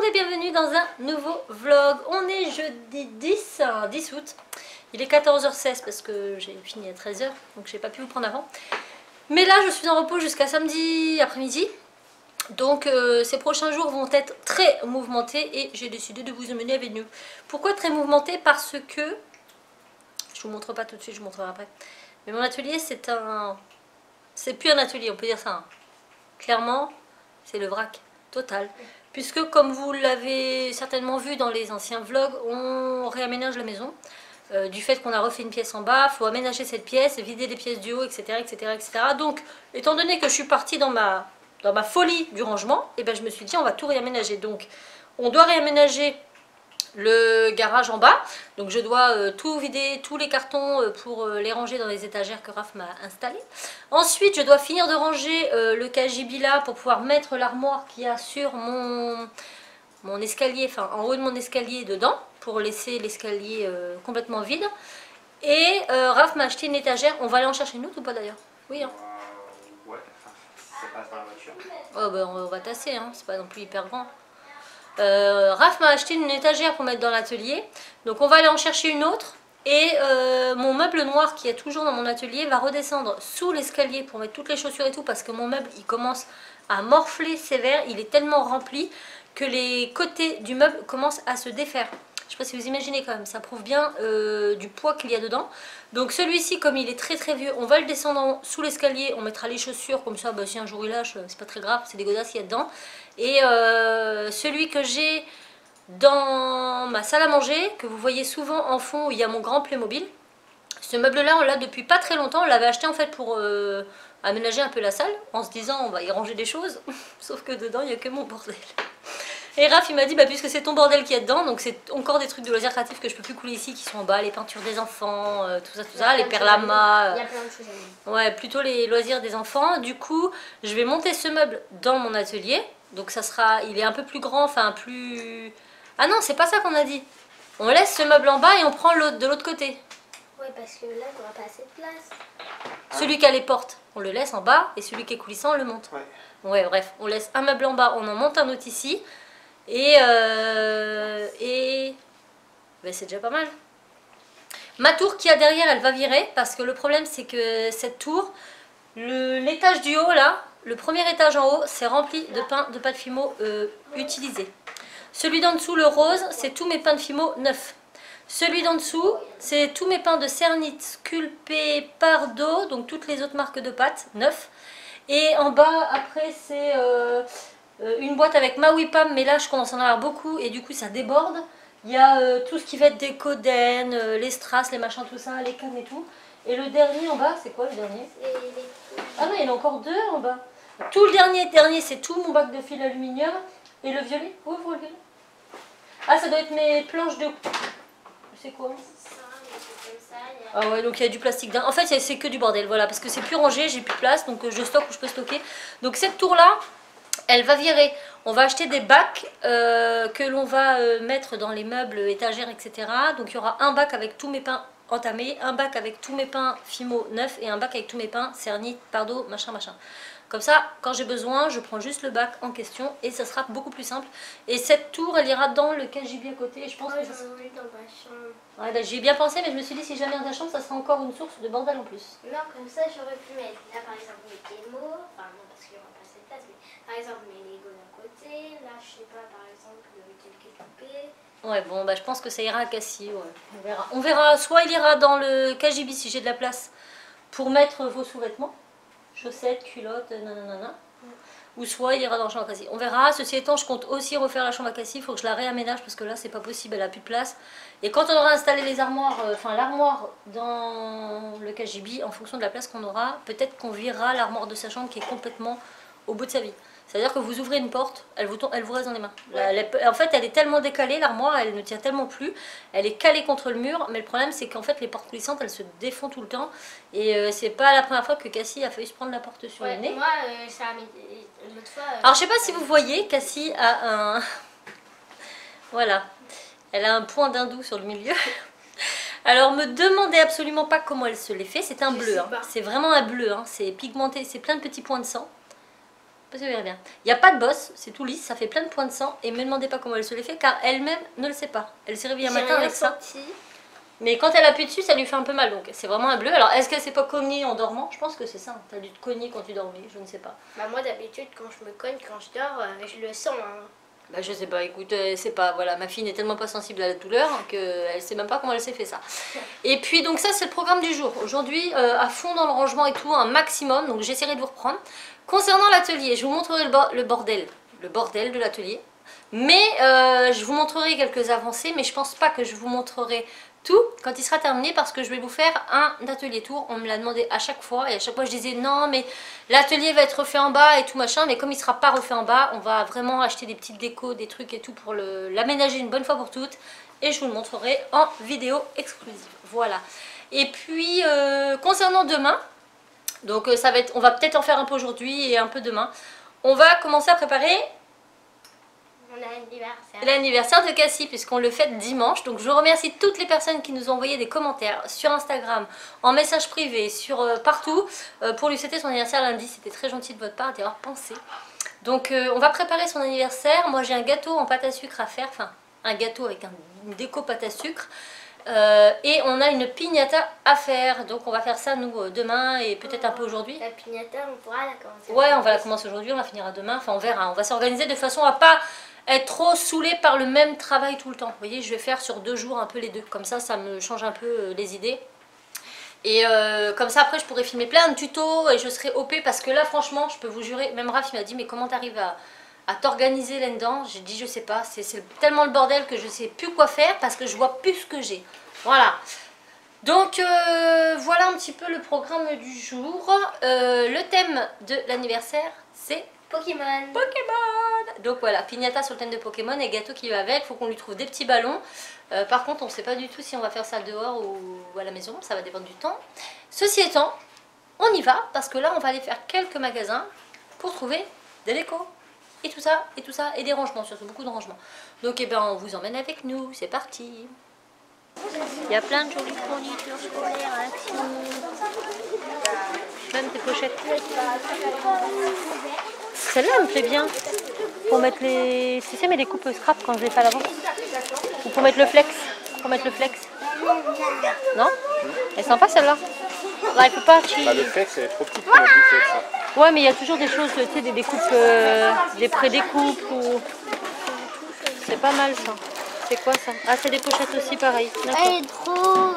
et bienvenue dans un nouveau vlog. On est jeudi 10 août. Il est 14h16 parce que j'ai fini à 13h, donc j'ai pas pu vous prendre avant. Mais là je suis en repos jusqu'à samedi après-midi. Donc ces prochains jours vont être très mouvementés et j'ai décidé de vous emmener avec nous. Pourquoi très mouvementés? Parce que, je vous montre pas tout de suite, je vous montrerai après. Mais mon atelier c'est plus un atelier, on peut dire ça. Hein. Clairement, c'est le vrac total. Puisque comme vous l'avez certainement vu dans les anciens vlogs, on réaménage la maison. Du fait qu'on a refait une pièce en bas, il faut aménager cette pièce, vider les pièces du haut, etc., etc., etc. Donc, étant donné que je suis partie dans ma folie du rangement, et ben, je me suis dit on va tout réaménager. Donc, on doit réaménager le garage en bas. Donc, je dois tout vider, tous les cartons pour les ranger dans les étagères que Raph m'a installées. Ensuite, je dois finir de ranger le cagibi là pour pouvoir mettre l'armoire qu'il y a sur mon escalier, enfin en haut de mon escalier dedans, pour laisser l'escalier complètement vide. Et Raph m'a acheté une étagère. On va aller en chercher une autre ou pas d'ailleurs? Oui, hein. Ouais, ça passe dans la voiture. Oh, bah, on va tasser, hein. C'est pas non plus hyper grand. Raph m'a acheté une étagère pour mettre dans l'atelier. Donc on va aller en chercher une autre. Et mon meuble noir qui est toujours dans mon atelier va redescendre sous l'escalier pour mettre toutes les chaussures et tout. Parce que mon meuble il commence à morfler sévère. Il est tellement rempli que les côtés du meuble commencent à se défaire. Je ne sais pas si vous imaginez quand même, ça prouve bien du poids qu'il y a dedans. Donc celui-ci, comme il est très très vieux, on va le descendre sous l'escalier, on mettra les chaussures, comme ça bah, si un jour il lâche, c'est pas très grave, c'est des godasses qu'il y a dedans. Et celui que j'ai dans ma salle à manger, que vous voyez souvent en fond où il y a mon grand Playmobil, ce meuble-là on l'a depuis pas très longtemps, on l'avait acheté en fait pour aménager un peu la salle, en se disant on va y ranger des choses, sauf que dedans il n'y a que mon bordel. Et Raph il m'a dit bah, puisque c'est ton bordel qui est dedans, donc c'est encore des trucs de loisirs créatifs que je peux plus couler ici qui sont en bas, les peintures des enfants, tout ça, les perlamas. Il y a plein de choses à dire. Ouais, plutôt les loisirs des enfants. Du coup, je vais monter ce meuble dans mon atelier. Donc ça sera, il est un peu plus grand, enfin plus... Ah non, c'est pas ça qu'on a dit. On laisse ce meuble en bas et on prend l'autre de l'autre côté. Ouais, parce que là, on n'aura pas assez de place. Celui qui a les portes, on le laisse en bas et celui qui est coulissant, on le monte. Ouais, bref, on laisse un meuble en bas, on en monte un autre ici. Et ben, c'est déjà pas mal. Ma tour qui a derrière, elle va virer parce que le problème c'est que cette tour, l'étage du haut là, le premier étage en haut, c'est rempli de pain de pâte Fimo utilisé. Celui d'en dessous, le rose, c'est tous mes pains de Fimo neufs. Celui d'en dessous, c'est tous mes pains de Cernit, Sculpé, Pardo, donc toutes les autres marques de pâtes neufs. Et en bas, après, c'est une boîte avec Maui Pam, mais là je commence à en avoir beaucoup et du coup ça déborde. Il y a tout ce qui va être des coden, les strass, les machins, tout ça, les cannes et tout. Et le dernier en bas, c'est quoi le dernier? Ah non, il y en a encore deux en bas. Tout le dernier c'est tout mon bac de fil aluminium. Et le violet, ouvre le violet. Ah, ça doit être mes planches de... C'est quoi? Ah ouais, donc il y a du plastique dedans. En fait, c'est que du bordel, voilà, parce que c'est plus rangé, j'ai plus de place, donc je stocke où je peux stocker. Donc cette tour-là, elle va virer. On va acheter des bacs que l'on va mettre dans les meubles, étagères, etc. Donc il y aura un bac avec tous mes pains entamés, un bac avec tous mes pains Fimo neufs et un bac avec tous mes pains Cernit, Pardo, machin, machin. Comme ça, quand j'ai besoin, je prends juste le bac en question et ça sera beaucoup plus simple. Et cette tour, elle ira dans le cagibi à côté. Je pense que ça... dans ma chambre. Ouais, bah, j'y ai bien pensé, mais je me suis dit si jamais dans ta chambre, ça sera encore une source de bordel en plus. Non, comme ça, j'aurais pu mettre là par exemple mes Kémo, enfin non, parce qu'il n'y aura pas assez de place, mais par exemple mes Lego d'un côté, là je sais pas, par exemple quelques poupées. Ouais, bon, bah je pense que ça ira à Cassie, ouais. On verra. On verra, soit il ira dans le cagibi si j'ai de la place pour mettre vos sous-vêtements, chaussettes, culottes, nanana. Ou soit il ira dans la chambre à Cassie. On verra. Ceci étant, je compte aussi refaire la chambre à Cassie. Il faut que je la réaménage parce que là, c'est pas possible. Elle a plus de place. Et quand on aura installé les armoires, enfin l'armoire dans le cagibi, en fonction de la place qu'on aura, peut-être qu'on virera l'armoire de sa chambre qui est complètement au bout de sa vie. C'est-à-dire que vous ouvrez une porte, elle vous reste dans les mains. En fait, elle est tellement décalée, l'armoire, elle ne tient tellement plus. Elle est calée contre le mur, mais le problème, c'est qu'en fait, les portes coulissantes, elles se défont tout le temps. Et c'est pas la première fois que Cassie a failli se prendre la porte sur le nez. Moi, ça a mis l'autre fois. Alors, je sais pas si vous voyez, Cassie a un... Voilà. Elle a un point d'hindou sur le milieu. Alors, me demandez absolument pas comment elle se l'est fait. C'est un bleu. Hein. C'est vraiment un bleu. Hein. C'est pigmenté. C'est plein de petits points de sang. Vous verrez bien. Il n'y a pas de bosse, c'est tout lisse, ça fait plein de points de sang. Et me demandez pas comment elle se les fait, car elle-même ne le sait pas. Elle s'est réveillée un matin avec ça. Mais quand elle appuie dessus, ça lui fait un peu mal. Donc c'est vraiment un bleu. Alors est-ce qu'elle s'est pas cognée en dormant? Je pense que c'est ça. T'as dû te cogner quand tu dormais, je ne sais pas. Bah moi d'habitude quand je me cogne, quand je dors, je le sens. Hein. Bah je sais pas, écoute, c'est pas, voilà, ma fille n'est tellement pas sensible à la douleur qu'elle sait même pas comment elle s'est fait ça. Et puis donc ça c'est le programme du jour. Aujourd'hui à fond dans le rangement et tout, un maximum, donc j'essaierai de vous reprendre. Concernant l'atelier, je vous montrerai le bordel de l'atelier. Mais je vous montrerai quelques avancées, mais je pense pas que je vous montrerai tout quand il sera terminé parce que je vais vous faire un atelier tour. On me l'a demandé à chaque fois et à chaque fois je disais non mais l'atelier va être refait en bas et tout machin, mais comme il sera pas refait en bas, on va vraiment acheter des petites décos, des trucs et tout pour l'aménager une bonne fois pour toutes et je vous le montrerai en vidéo exclusive. Voilà. Et puis concernant demain, donc ça va être, on va peut-être en faire un peu aujourd'hui et un peu demain. On va commencer à préparer l'anniversaire de Cassie puisqu'on le fête dimanche. Donc je remercie toutes les personnes qui nous ont envoyé des commentaires sur Instagram, en message privé, sur partout pour lui souhaiter son anniversaire lundi. C'était très gentil de votre part d'y avoir pensé. Donc on va préparer son anniversaire. Moi j'ai un gâteau en pâte à sucre à faire, enfin un gâteau avec une déco pâte à sucre. Et on a une piñata à faire, donc on va faire ça nous demain et peut-être un peu aujourd'hui. La piñata on pourra la commencer. Ouais, on va la commencer aujourd'hui, on la finira demain, enfin on verra. On va s'organiser de façon à pas être trop saoulé par le même travail tout le temps. Vous voyez, je vais faire sur 2 jours un peu les deux, comme ça me change un peu les idées. Et comme ça après je pourrai filmer plein de tutos et je serai OP parce que là franchement je peux vous jurer, même Raph il m'a dit mais comment t'arrives à t'organiser là-dedans? J'ai dit je sais pas, c'est tellement le bordel que je sais plus quoi faire parce que je vois plus ce que j'ai. Voilà. Donc voilà un petit peu le programme du jour. Le thème de l'anniversaire c'est Pokémon. Donc voilà, piñata sur le thème de Pokémon et gâteau qui va avec. Il faut qu'on lui trouve des petits ballons. Par contre on ne sait pas du tout si on va faire ça dehors ou à la maison, ça va dépendre du temps. Ceci étant, on y va parce que là on va aller faire quelques magasins pour trouver des décos. Et tout ça, et des rangements, surtout beaucoup de rangements. Donc eh ben, on vous emmène avec nous, c'est parti. Il y a plein de jolies fournitures scolaires, même des pochettes. Celle-là elle me plaît bien. Pour mettre les... Tu sais, mais les coupes scrap quand je les fais à l'avant. Ou pour mettre le flex. Non? Elle est sympa celle-là. Bah, il faut pas... le flex elle est trop petite pour mettre du flex. Hein. Ouais, mais il y a toujours des choses, tu sais, des découpes, des pré-découpes ou... C'est pas mal ça. C'est quoi ça? Ah, c'est des pochettes aussi, pareil. Elle est trop...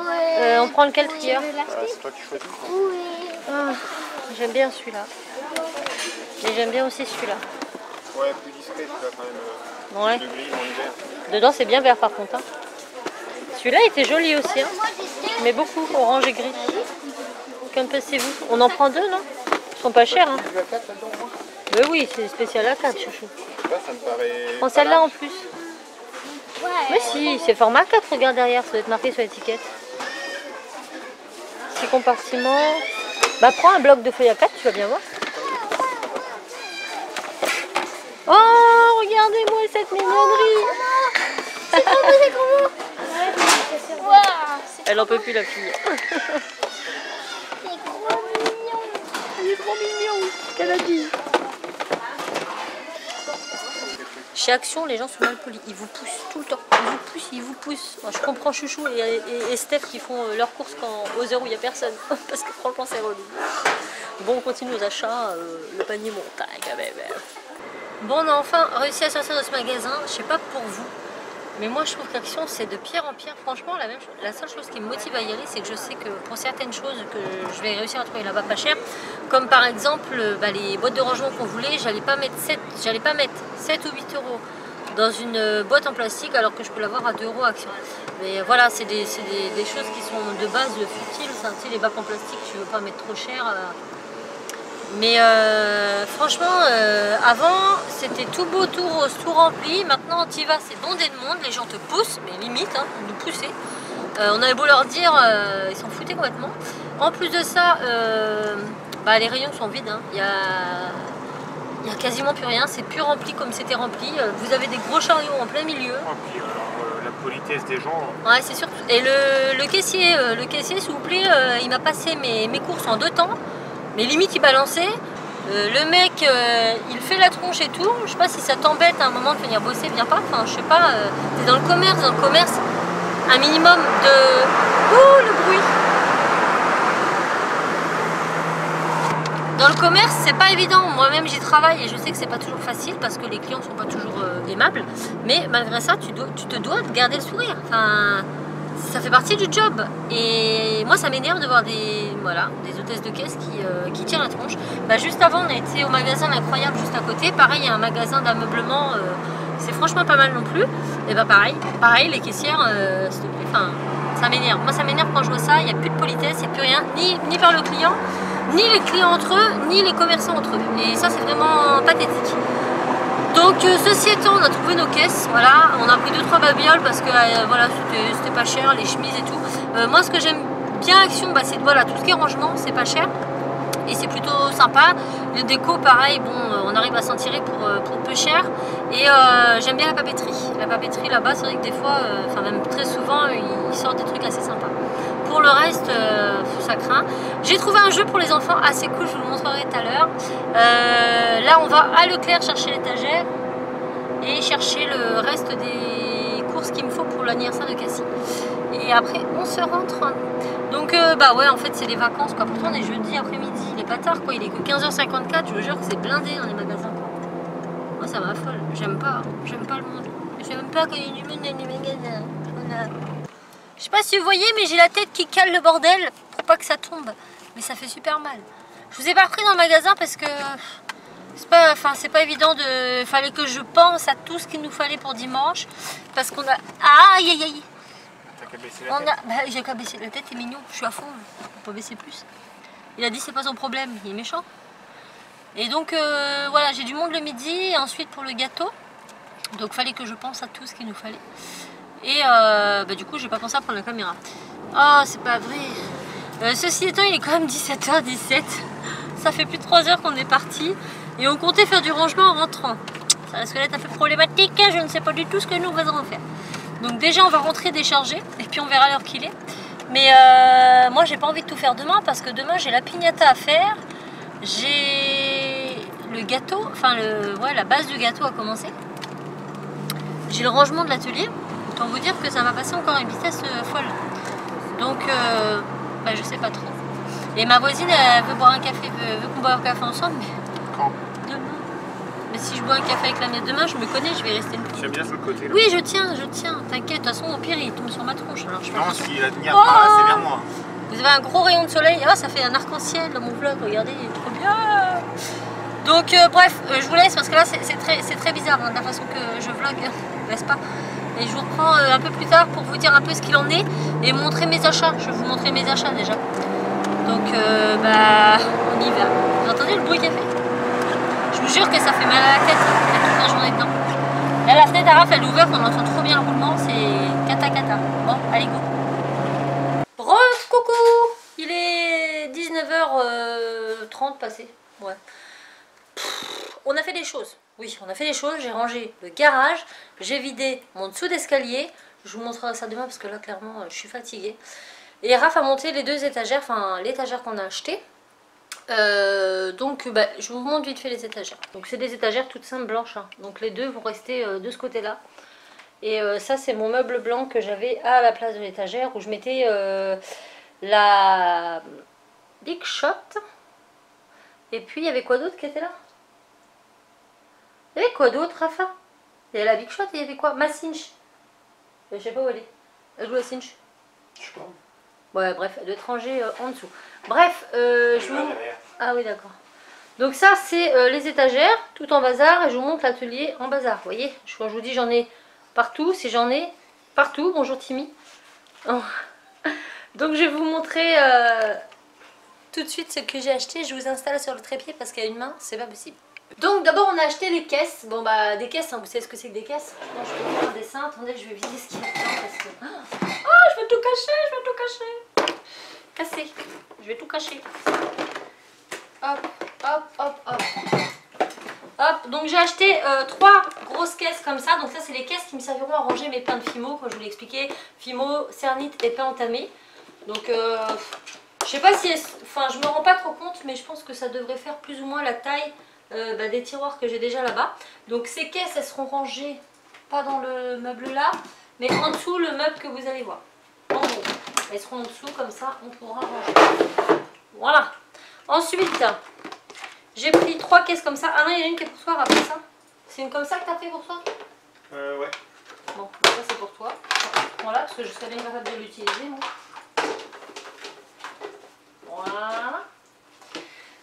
on prend lequel trieur? C'est toi qui choisis. Oui. Ah, j'aime bien celui-là. Et j'aime bien aussi celui-là. Ouais, plus discret, tu vas quand même Ouais. le gris en hiver. Dedans, c'est bien vert par contre. Hein. Celui-là était joli aussi. Hein. Mais beaucoup, orange et gris. Qu'en pensez-vous? On en prend 2, non? Ils sont pas chers. Hein. Tu veux A4 là-dedans au moins? Mais oui, c'est spécial A4, chouchou. Ça me paraît... Prends celle-là en plus. Ouais. Mais si, c'est format 4, regarde derrière, ça doit être marqué sur l'étiquette. 6 compartiments. Bah prends un bloc de feuille A4, tu vas bien voir. Oh, regardez-moi cette mignonnerie. C'est comment wow, Elle en peut plus la fille. c'est trop mignon. Il est trop mignon. Qu'elle a dit? Chez Action, les gens sont mal polis. Ils vous poussent tout le temps. Ils vous poussent. Moi, je comprends Chouchou et Steph qui font leurs courses aux heures où il n'y a personne. Parce que franchement, c'est relou. Bon, on continue nos achats. Le panier monte quand même. Bon, on a enfin réussi à sortir de ce magasin. Je sais pas pour vous, mais moi je trouve qu'Action c'est de pire en pire. Franchement, la seule chose qui me motive à y aller, c'est que je sais que pour certaines choses que je vais réussir à trouver là-bas pas cher, comme par exemple les boîtes de rangement qu'on voulait, j'allais pas mettre 7 ou 8 euros dans une boîte en plastique alors que je peux l'avoir à 2 euros Action. Mais voilà, c'est des choses qui sont de base futiles. Tu sais, les bacs en plastique, tu veux pas mettre trop cher. Mais franchement, avant c'était tout beau, tout rose, tout rempli. Maintenant, t'y vas, c'est bondé de monde. Les gens te poussent, mais limite, hein, nous pousser. On avait beau leur dire, ils s'en foutaient complètement. En plus de ça, les rayons sont vides. Hein. Il y a quasiment plus rien. C'est plus rempli comme c'était rempli. Vous avez des gros chariots en plein milieu. Et puis la politesse des gens. Ouais, c'est sûr. Et le caissier, s'il vous plaît, il m'a passé mes courses en 2 temps. Mais limite il balançait Le mec, il fait la tronche et tout. Je sais pas si ça t'embête à un moment de venir bosser, viens pas. Enfin, je sais pas, t'es dans le commerce, un minimum de... Ouh, le bruit! Dans le commerce, c'est pas évident. Moi-même, j'y travaille et je sais que c'est pas toujours facile parce que les clients sont pas toujours aimables. Mais malgré ça, tu te dois de garder le sourire. Enfin, ça fait partie du job. Et moi, ça m'énerve de voir des hôtesses de caisse qui tirent la tronche. Bah, juste avant, on a été au magasin L'Incroyable juste à côté. Pareil, il y a un magasin d'ameublement. C'est franchement pas mal non plus. Et bah pareil, les caissières, s'il te plaît, enfin, ça m'énerve. Moi, ça m'énerve quand je vois ça. Il n'y a plus de politesse, il n'y a plus rien, ni par le client, ni les clients entre eux, ni les commerçants entre eux. Et ça, c'est vraiment pathétique. Donc, ceci étant, on a trouvé nos caisses. Voilà, on a pris 2-3 babioles parce que voilà, c'était pas cher, les chemises et tout. Moi, ce que j'aime bien Action, bah, c'est voilà, tout ce qui est rangement, c'est pas cher. Et c'est plutôt sympa. Le déco, pareil, bon, on arrive à s'en tirer pour peu cher. Et j'aime bien la papeterie. La papeterie là-bas, c'est vrai que des fois, enfin même très souvent, ils sortent des trucs assez sympas. Pour le reste, ça craint. J'ai trouvé un jeu pour les enfants assez cool, je vous le montrerai tout à l'heure. Là, on va à Leclerc chercher l'étagère et chercher le reste des courses qu'il me faut pour l'anniversaire de Cassie. Et après, on se rentre. Donc, bah ouais, en fait, c'est les vacances, quoi. Pourtant, on est jeudi après-midi, il est pas tard, quoi. Il est que 15h54, je vous jure que c'est blindé dans les magasins, quoi. Moi, ça m'affole. J'aime pas le monde. J'aime pas quand il y a du monde dans les magasins. Voilà. Je sais pas si vous voyez, mais j'ai la tête qui cale le bordel pour pas que ça tombe. Mais ça fait super mal. Je vous ai pas repris dans le magasin parce que c'est pas évident de... Fallait que je pense à tout ce qu'il nous fallait pour dimanche. Parce qu'on a... Aïe aïe aïe. T'as qu'à baisser la tête. Bah, j'ai qu'à baisser la tête, c'est mignon. Je suis à fond. On peut pas baisser plus. Il a dit c'est pas son problème. Il est méchant. Et donc voilà, j'ai du monde le midi. Et ensuite pour le gâteau. Donc fallait que je pense à tout ce qu'il nous fallait. Et bah, du coup, j'ai pas pensé à prendre la caméra. Oh, c'est pas vrai. Ceci étant, il est quand même 17h17. Ça fait plus de 3 heures qu'on est parti. Et on comptait faire du rangement en rentrant. Ça risque d'être un peu problématique. Je ne sais pas du tout ce que nous allons faire. Donc déjà, on va rentrer décharger. Et puis on verra l'heure qu'il est. Mais moi, j'ai pas envie de tout faire demain. Parce que demain, j'ai la piñata à faire. J'ai le gâteau. Enfin, la base du gâteau a commencé. J'ai le rangement de l'atelier. Autant vous dire que ça m'a passé encore à une vitesse folle. Donc, bah, je sais pas trop. Et ma voisine, elle veut boire un café, veut qu'on boive un café ensemble. Mais... Quand? Demain. Mais si je bois un café avec la mienne demain, je me connais, je vais rester une petite. J'aime bien sur le côté. Là. Oui, je tiens. T'inquiète, de toute façon, au pire, il tombe sur ma tronche. Alors, je non, s'il va tenir par là, c'est vers moi. Vous avez un gros rayon de soleil. Oh, ça fait un arc-en-ciel dans mon vlog. Regardez, il est trop bien. Donc, bref, je vous laisse parce que là, c'est très bizarre hein, de la façon que je vlog, n'est-ce pas? Et je vous reprends un peu plus tard pour vous dire un peu ce qu'il en est et montrer mes achats. Je vais vous montrer mes achats déjà. Donc, bah, on y va. Vous entendez le bruit qu'il a fait? Je vous jure que ça fait mal à la tête toute la journée dedans. Là, la fenêtre à Raph, elle est ouverte, on entend trop bien le roulement. C'est cata. Bon, allez, go. Coucou. Il est 19h30 passé. Ouais. On a fait des choses. Oui, on a fait des choses. J'ai rangé le garage. J'ai vidé mon dessous d'escalier. Je vous montrerai ça demain parce que là, clairement, je suis fatiguée. Et Raph a monté les 2 étagères, enfin l'étagère qu'on a acheté. Donc, bah, je vous montre vite fait les étagères. Donc, c'est des étagères toutes simples blanches. Hein. Donc, les deux vont rester de ce côté-là. Et ça, c'est mon meuble blanc que j'avais à la place de l'étagère où je mettais la Big Shot. Et puis, il y avait quoi d'autre qui était là? Il y avait quoi d'autre, Rafa? Il y avait la Big Shot et il y avait quoi? Ma cinch. Je sais pas où elle est. Elle joue la cinch. Je sais pas. Ouais, bref, elle doit être rangée en dessous. Bref, je vous... Ah oui, d'accord. Donc ça, c'est les étagères, tout en bazar. Et je vous montre l'atelier en bazar. Vous voyez, quand je vous dis j'en ai partout, si j'en ai partout. Bonjour Timmy. Oh. Donc je vais vous montrer tout de suite ce que j'ai acheté. Je vous installe sur le trépied parce qu'à une main, c'est pas possible. Donc d'abord on a acheté les caisses. Bon bah des caisses, hein, vous savez ce que c'est que des caisses? Non, je peux vous faire un dessin. Attendez, je vais vider ce qu'il y a dedans parce que... Oh, je vais tout cacher, Cassé. Je vais tout cacher. Hop, donc j'ai acheté 3 grosses caisses comme ça. Donc ça c'est les caisses qui me serviront à ranger mes pains de Fimo, comme je vous l'ai expliqué. Fimo, Cernit et pain entamé. Donc je sais pas si elles enfin je me rends pas trop compte, mais je pense que ça devrait faire plus ou moins la taille des tiroirs que j'ai déjà là-bas. Donc ces caisses, elles seront rangées, pas dans le meuble là, mais en dessous le meuble que vous allez voir. En gros, elles seront en dessous, comme ça on pourra ranger. Voilà. Ensuite, j'ai pris 3 caisses comme ça. Ah non, il y en a une qui est pour toi, rappelle ça. C'est une comme ça que tu as fait pour toi? Ouais. Bon, ça c'est pour toi. Voilà, parce que je serais bien capable de l'utiliser, moi. Voilà.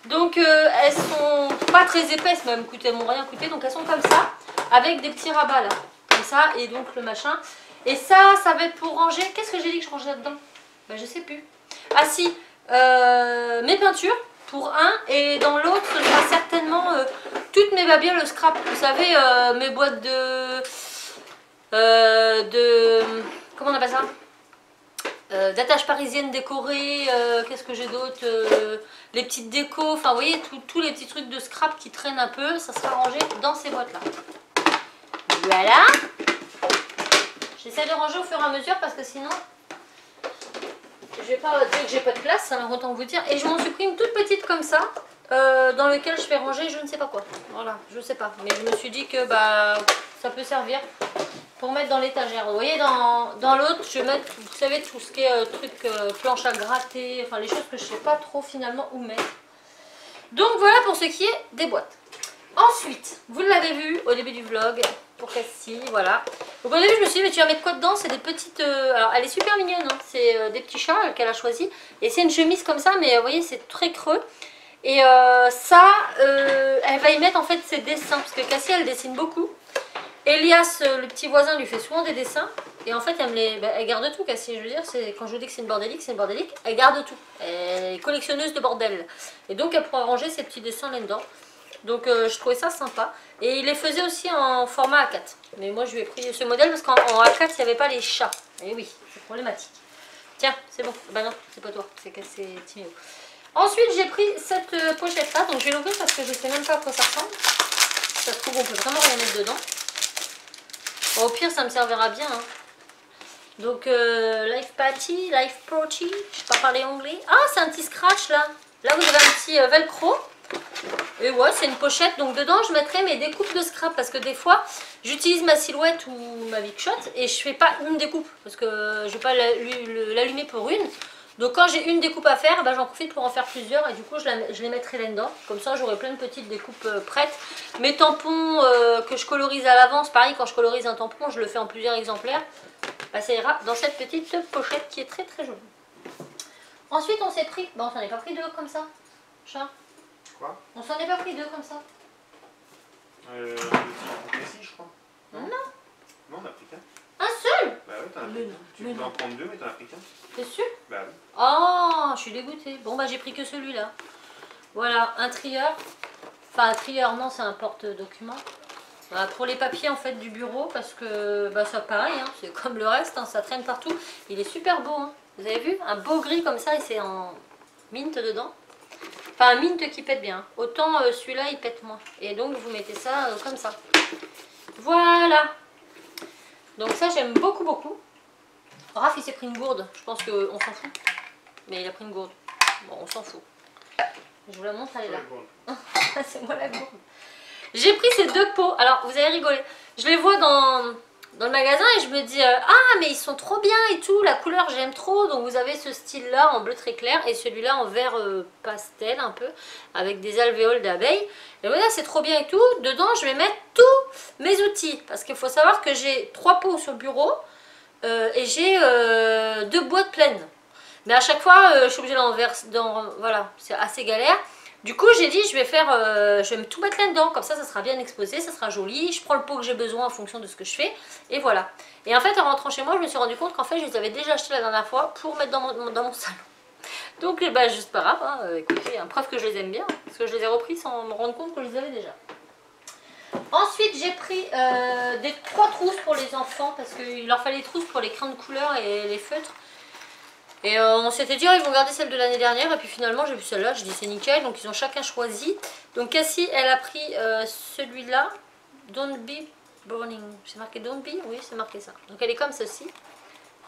Donc elles sont pas très épaisses, même elles m'ont rien coûté. Donc elles sont comme ça, avec des petits rabats là. Comme ça, et donc le machin. Et ça va être pour ranger. Qu'est-ce que j'ai dit que je rangeais là-dedans? Ben, je sais plus. Ah si, mes peintures pour un, et dans l'autre ce sera certainement toutes mes babioles scrap. Vous savez, mes boîtes de comment on appelle ça, d'attaches parisiennes décorées. Qu'est-ce que j'ai d'autre, les petites décos, enfin vous voyez tous les petits trucs de scrap qui traînent un peu, ça sera rangé dans ces boîtes là. Voilà, j'essaie de ranger au fur et à mesure parce que sinon je vais pas dire que j'ai pas de place, alors autant vous dire. Et je m'en suis pris une toute petite comme ça, dans lequel je vais ranger je ne sais pas quoi. Voilà, je sais pas, mais je me suis dit que bah ça peut servir pour mettre dans l'étagère. Vous voyez, dans l'autre, je vais mettre, vous savez, tout ce qui est planche à gratter, enfin les choses que je sais pas trop finalement où mettre. Donc voilà pour ce qui est des boîtes. Ensuite, vous l'avez vu au début du vlog, pour Cassie, voilà. Donc au début, je me suis dit, mais tu vas mettre quoi dedans? C'est des petites... alors, elle est super mignonne, hein. C'est des petits chats qu'elle a choisi. Et c'est une chemise comme ça, mais vous voyez, c'est très creux. Et ça, elle va y mettre en fait ses dessins, parce que Cassie, elle dessine beaucoup. Elias, le petit voisin, lui fait souvent des dessins. Et en fait, elle garde tout, Cassie. Je veux dire, quand je vous dis que c'est une bordélique, c'est une bordélique. Elle garde tout. Elle est collectionneuse de bordel. Et donc, elle pourra ranger ses petits dessins là-dedans. Donc, je trouvais ça sympa. Et il les faisait aussi en format A4. Mais moi, je lui ai pris ce modèle parce qu'en A4, il n'y avait pas les chats. Et oui, c'est problématique. Tiens, c'est bon. Bah non, c'est pas toi. C'est Timéo. Ensuite, j'ai pris cette pochette-là. Donc, je vais l'ouvrir parce que je ne sais même pas à quoi ça ressemble. Ça se trouve, on peut vraiment rien mettre dedans. Bon, au pire, ça me servira bien. Hein. Donc, Life Patty, Life Prochi. Je sais pas parler anglais. Ah, c'est un petit scratch là. Là, vous avez un petit velcro. Et ouais, c'est une pochette. Donc, dedans, je mettrai mes découpes de scrap. Parce que des fois, j'utilise ma silhouette ou ma Big Shot. Et je fais pas une découpe. Parce que je vais pas l'allumer pour une. Donc quand j'ai une découpe à faire, bah, j'en profite pour en faire plusieurs et du coup je les mettrai là-dedans. Comme ça j'aurai plein de petites découpes prêtes. Mes tampons que je colorise à l'avance, pareil quand je colorise un tampon, je le fais en plusieurs exemplaires. Bah, ça ira dans cette petite pochette qui est très très jolie. Ensuite on s'est pris, bon on s'en est pas pris deux comme ça. Chat. Quoi? On s'en est pas pris deux comme ça. Ici je crois. Non. Non, on a pris qu'un. Un seul? Bah oui, t'en as pris qu'un. Tu peux en prendre deux, mais t'en as pris qu'un. T'es sûr? Bah oui. Oh, je suis dégoûtée. Bon, bah j'ai pris que celui-là. Voilà, un trieur. Enfin, un trieur, non, c'est un porte-document. Voilà, pour les papiers, en fait, du bureau, parce que, bah ça pareil, hein, c'est comme le reste, hein, ça traîne partout. Il est super beau, hein. Vous avez vu? Un beau gris comme ça, et c'est en mint dedans. Enfin, un mint qui pète bien. Autant celui-là, il pète moins. Et donc, vous mettez ça comme ça. Voilà. Donc ça, j'aime beaucoup, beaucoup. Raph, il s'est pris une gourde. Je pense qu'on s'en fout. Mais il a pris une gourde. Bon, on s'en fout. Je vous la montre, elle est là. C'est moi la gourde. J'ai pris ces deux pots. Alors, vous allez rigoler. Je les vois dans le magasin et je me dis ah, mais ils sont trop bien et tout. La couleur, j'aime trop. Donc, vous avez ce style-là en bleu très clair et celui-là en vert pastel un peu. Avec des alvéoles d'abeilles. Et voilà, c'est trop bien et tout. Dedans, je vais mettre tous mes outils. Parce qu'il faut savoir que j'ai 3 pots sur le bureau. Et j'ai 2 boîtes pleines. Mais à chaque fois, je suis obligée d'en verser. Voilà, c'est assez galère. Du coup, j'ai dit, je vais tout mettre là-dedans. Comme ça sera bien exposé, ça sera joli. Je prends le pot que j'ai besoin en fonction de ce que je fais. Et voilà. Et en fait, en rentrant chez moi, je me suis rendu compte qu'en fait, je les avais déjà achetés la dernière fois pour mettre dans mon salon. Donc, bah, juste pas grave. Hein. Écoutez, preuve que je les aime bien. Parce que je les ai repris sans me rendre compte que je les avais déjà. Ensuite, j'ai pris des 3 trousses pour les enfants parce qu'il leur fallait des trousses pour les crayons de couleur et les feutres. Et on s'était dit, oh, ils vont garder celle de l'année dernière. Et puis finalement, j'ai vu celle-là. Je dis, c'est nickel. Donc, ils ont chacun choisi. Donc, Cassie, elle a pris celui-là. Don't be burning. C'est marqué Don't be? Oui, c'est marqué ça. Donc, elle est comme ceci.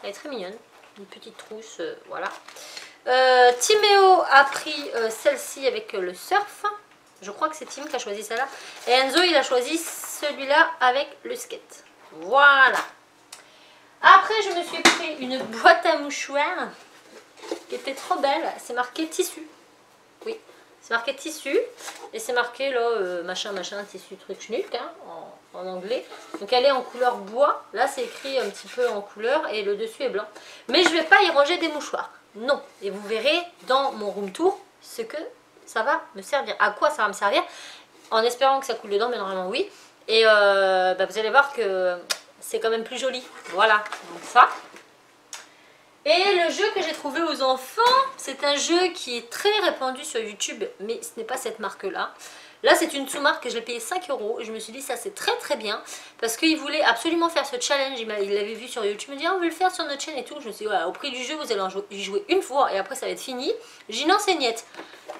Elle est très mignonne. Une petite trousse, voilà. Timéo a pris celle-ci avec le surf. Je crois que c'est Tim qui a choisi celle-là. Et Enzo, il a choisi celui-là avec le skate. Voilà. Après, je me suis pris une boîte à mouchoirs qui était trop belle. C'est marqué tissu. Oui, c'est marqué tissu. Et c'est marqué là, machin, tissu, truc, schnuck, hein, en anglais. Donc elle est en couleur bois. Là, c'est écrit un petit peu en couleur et le dessus est blanc. Mais je ne vais pas y ranger des mouchoirs. Non. Et vous verrez dans mon room tour ce que ça va me servir. À quoi ça va me servir? En espérant que ça coule dedans, mais normalement oui. Et vous allez voir que c'est quand même plus joli. Voilà, donc ça. Et le jeu que j'ai trouvé aux enfants, c'est un jeu qui est très répandu sur YouTube, mais ce n'est pas cette marque-là. Là, c'est une sous-marque que j'ai payé 5 € et je me suis dit ça c'est très très bien parce qu'il voulait absolument faire ce challenge. Il l'avait vu sur YouTube, il me dit on veut le faire sur notre chaîne et tout. Je me suis dit voilà, au prix du jeu vous allez y jouer une fois et après ça va être fini. J'ai dit non, c'est niette.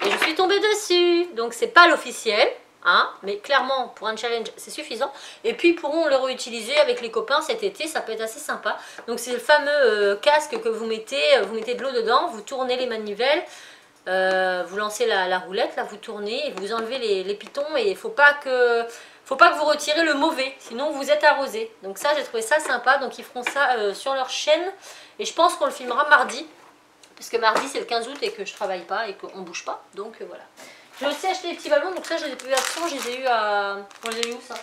Et je suis tombée dessus. Donc c'est pas l'officiel, hein, mais clairement pour un challenge c'est suffisant. Et puis ils pourront le réutiliser avec les copains cet été, ça peut être assez sympa. Donc c'est le fameux casque que vous mettez de l'eau dedans, vous tournez les manivelles. Vous lancez la roulette, là vous tournez et vous enlevez les pitons et il faut pas que vous retirez le mauvais, sinon vous êtes arrosé. Donc ça j'ai trouvé ça sympa, donc ils feront ça sur leur chaîne et je pense qu'on le filmera mardi, parce que mardi c'est le 15 août et que je travaille pas et qu'on bouge pas, donc voilà. J'ai aussi acheté des petits ballons, donc ça je les ai pas eu à Sion, je les ai eu à... On les a eu où ça?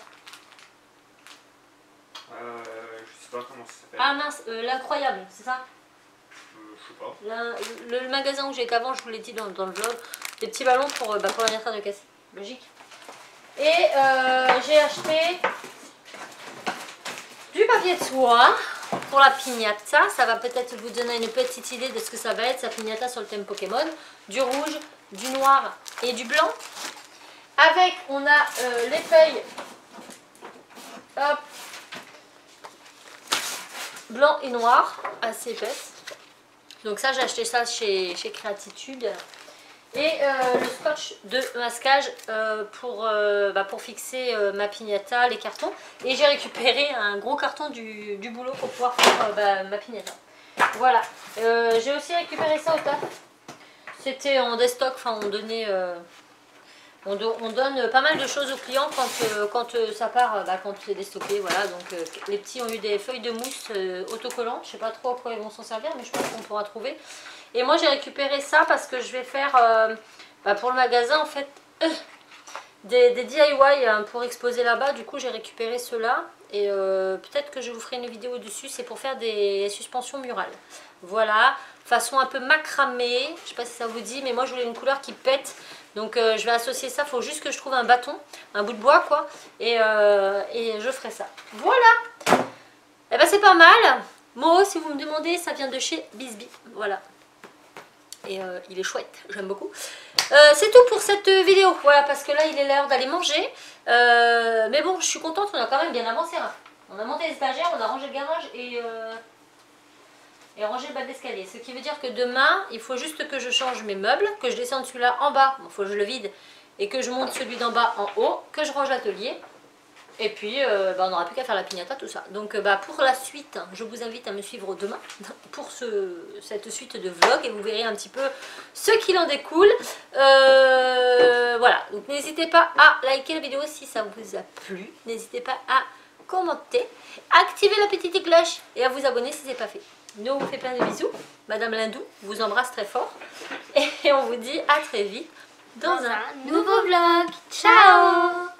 Je sais pas comment ça s'appelle. Ah mince, l'incroyable, c'est ça? Je sais pas. Le magasin où j'étais avant, je vous l'ai dit dans le vlog, des petits ballons pour l'anniversaire de Cassie. Logique. Et j'ai acheté du papier de soie pour la piñata. Ça va peut-être vous donner une petite idée de ce que ça va être, sa piñata sur le thème Pokémon. Du rouge, du noir et du blanc. Avec, on a les feuilles. Hop. Blanc et noir, assez épaisse. Donc ça j'ai acheté ça chez Créatitude. Et le scotch de masquage pour fixer ma piñata, les cartons. Et j'ai récupéré un gros carton du boulot pour pouvoir faire ma piñata. Voilà. J'ai aussi récupéré ça au taf. C'était en déstock, enfin on donnait... on donne pas mal de choses aux clients quand ça part, quand c'est déstocké, voilà. Donc les petits ont eu des feuilles de mousse autocollantes, je sais pas trop à quoi ils vont s'en servir, mais je pense qu'on pourra trouver. Et moi j'ai récupéré ça parce que je vais faire pour le magasin en fait des DIY pour exposer là-bas. Du coup j'ai récupéré ceux-là et peut-être que je vous ferai une vidéo dessus, c'est pour faire des suspensions murales. Voilà, façon un peu macramé, je sais pas si ça vous dit, mais moi je voulais une couleur qui pète. Donc je vais associer ça, il faut juste que je trouve un bâton, un bout de bois quoi, et je ferai ça. Voilà. Et ben c'est pas mal. Moho, si vous me demandez, ça vient de chez Bisbee. Voilà. Et il est chouette, j'aime beaucoup. C'est tout pour cette vidéo, voilà, parce que là il est l'heure d'aller manger. Mais bon, je suis contente, on a quand même bien avancé. Hein. On a monté les étagères, on a rangé le garage et ranger le bas de l'escalier. Ce qui veut dire que demain, il faut juste que je change mes meubles, que je descende celui-là en bas, il faut que je le vide, et que je monte celui d'en bas en haut, que je range l'atelier. Et puis, on n'aura plus qu'à faire la piñata, tout ça. Donc, pour la suite, je vous invite à me suivre demain pour cette suite de vlog et vous verrez un petit peu ce qu'il en découle. Voilà, donc n'hésitez pas à liker la vidéo si ça vous a plu. N'hésitez pas à commenter, activer la petite cloche et à vous abonner si ce n'est pas fait. Nous, on vous fait plein de bisous. Madame Lindou vous embrasse très fort. Et on vous dit à très vite dans un nouveau vlog. Ciao!